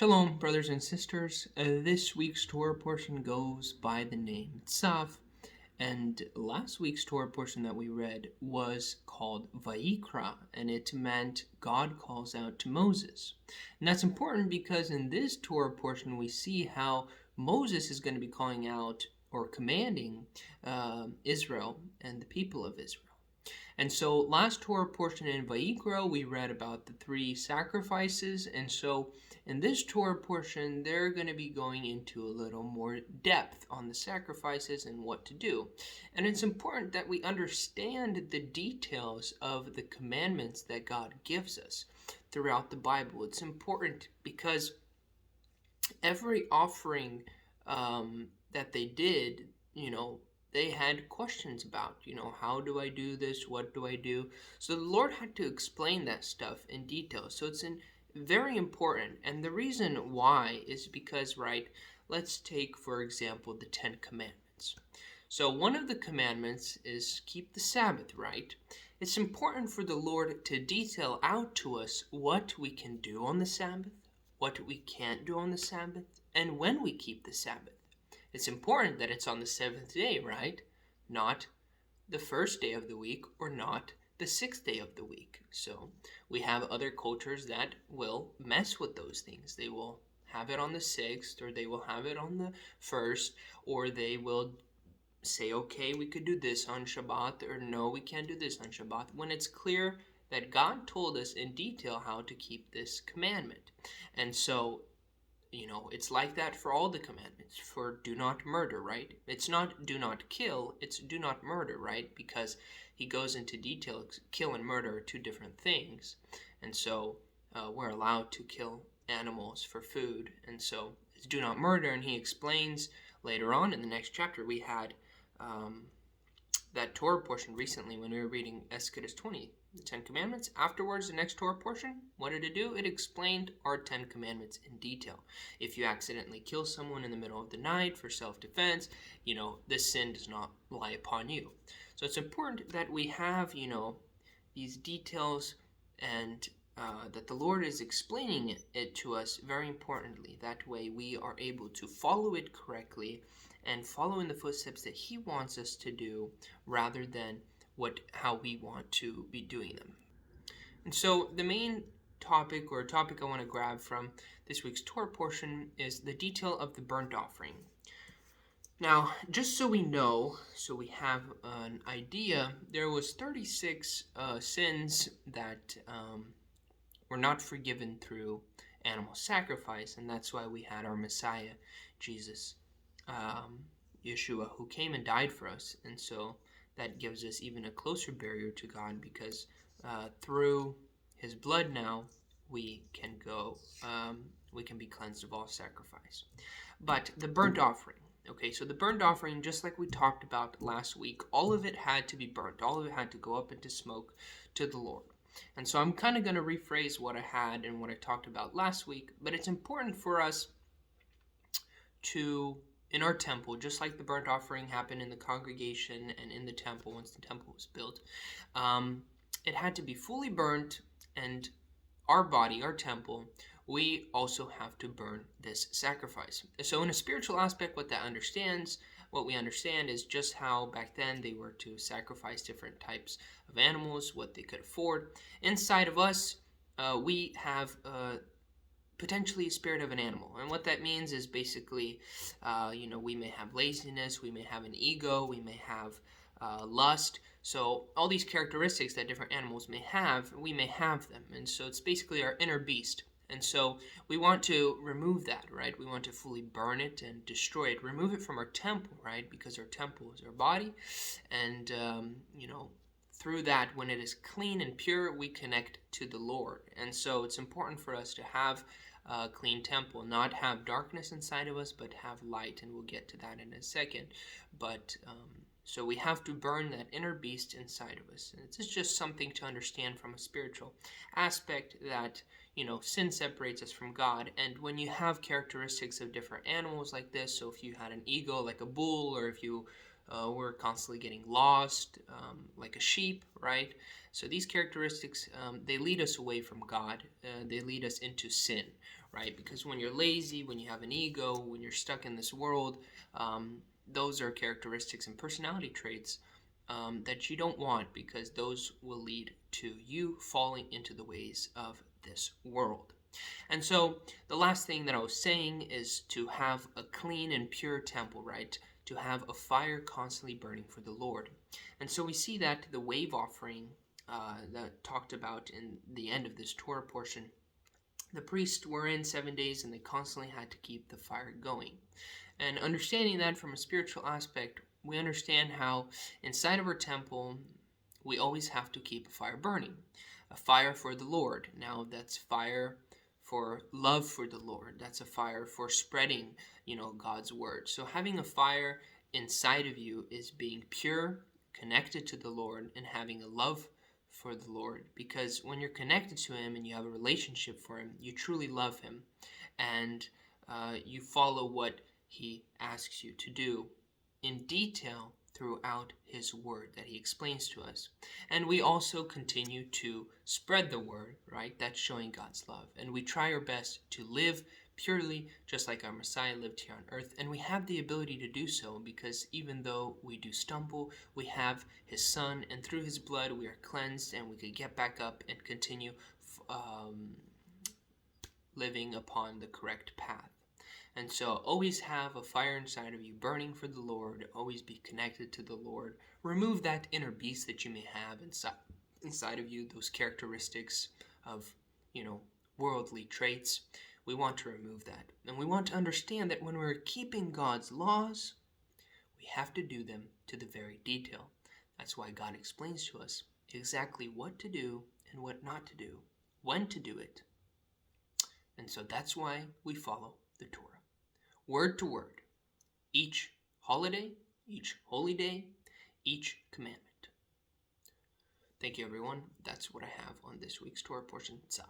Shalom, brothers and sisters. This week's Torah portion goes by the name Tzav, and last week's Torah portion that we read was called Vayikra, and it meant God calls out to Moses. And that's important because in this Torah portion we see how Moses is going to be calling out or commanding Israel and the people of Israel. And so last Torah portion in Vayikra, we read about the 3 sacrifices. And so in this Torah portion, they're going to be going into a little more depth on the sacrifices and what to do. And it's important that we understand the details of the commandments that God gives us throughout the Bible. It's important because every offering that they did, they had questions about, how do I do this? What do I do? So the Lord had to explain that stuff in detail. So it's very important. And the reason why is because, let's take, for example, the 10 Commandments. So one of the commandments is keep the Sabbath, right? It's important for the Lord to detail out to us what we can do on the Sabbath, what we can't do on the Sabbath, and when we keep the Sabbath. It's important that it's on the 7th day, right? Not the first day of the week or not the 6th day of the week. So we have other cultures that will mess with those things. They will have it on the 6th, or they will have it on the 1st, or they will say, okay, we could do this on Shabbat, or no, we can't do this on Shabbat, when it's clear that God told us in detail how to keep this commandment. And so it's like that for all the commandments. For do not murder, right? It's not do not kill, it's do not murder, right? Because he goes into detail. Kill and murder are 2 different things. And so we're allowed to kill animals for food. And so it's do not murder. And he explains later on in the next chapter. We had that Torah portion recently when we were reading Exodus 20. The 10 Commandments. Afterwards, the next Torah portion, what did it do? It explained our 10 Commandments in detail. If you accidentally kill someone in the middle of the night for self-defense, this sin does not lie upon you. So it's important that we have, these details and that the Lord is explaining it to us very importantly. That way we are able to follow it correctly and follow in the footsteps that He wants us to do rather than how we want to be doing them. And so the main topic I want to grab from this week's Torah portion is the detail of the burnt offering. Now, just so we know, so we have an idea, there was 36 sins that were not forgiven through animal sacrifice, and that's why we had our Messiah, Jesus, Yeshua, who came and died for us. And so that gives us even a closer barrier to God, because through His blood now we can be cleansed of all sacrifice. But the burnt offering, okay, so the burnt offering, just like we talked about last week, all of it had to be burnt. All of it had to go up into smoke to the Lord. And so I'm kind of going to rephrase what I had and what I talked about last week, but it's important for us to, in our temple, just like the burnt offering happened in the congregation and in the temple once the temple was built, it had to be fully burnt, and our body, our temple, we also have to burn this sacrifice. So in a spiritual aspect, what we understand is just how back then they were to sacrifice different types of animals, what they could afford. Inside of us, we have potentially a spirit of an animal. And what that means is basically, we may have laziness, we may have an ego, we may have lust. So all these characteristics that different animals may have, we may have them. And so it's basically our inner beast. And so we want to remove that, right? We want to fully burn it and destroy it, remove it from our temple, right? Because our temple is our body. And, through that, when it is clean and pure, we connect to the Lord. And so it's important for us to have a clean temple, not have darkness inside of us, but have light. And we'll get to that in a second. But so we have to burn that inner beast inside of us. And it's just something to understand from a spiritual aspect that, sin separates us from God. And when you have characteristics of different animals like this, so if you had an ego like a bull, or if you We're constantly getting lost, like a sheep, right? So these characteristics, they lead us away from God. They lead us into sin, right? Because when you're lazy, when you have an ego, when you're stuck in this world, those are characteristics and personality traits that you don't want, because those will lead to you falling into the ways of this world. And so the last thing that I was saying is to have a clean and pure temple, right? To have a fire constantly burning for the Lord. And so we see that the wave offering that talked about in the end of this Torah portion, the priests were in 7 days and they constantly had to keep the fire going. And understanding that from a spiritual aspect, we understand how inside of our temple, we always have to keep a fire burning, a fire for the Lord. Now that's fire for love for the Lord. That's a fire for spreading, God's word. So having a fire inside of you is being pure, connected to the Lord, and having a love for the Lord. Because when you're connected to Him and you have a relationship for Him, you truly love Him, and you follow what He asks you to do in detail throughout His word that He explains to us. And we also continue to spread the word, right? That's showing God's love. And we try our best to live purely just like our Messiah lived here on earth. And we have the ability to do so because even though we do stumble, we have His Son, and through His blood we are cleansed, and we could get back up and continue living upon the correct path. And so always have a fire inside of you burning for the Lord. Always be connected to the Lord. Remove that inner beast that you may have inside of you, those characteristics of, worldly traits. We want to remove that. And we want to understand that when we're keeping God's laws, we have to do them to the very detail. That's why God explains to us exactly what to do and what not to do, when to do it. And so that's why we follow the Torah, word to word, each holiday, each holy day, each commandment. Thank you, everyone. That's what I have on this week's Torah portion. Tzaf.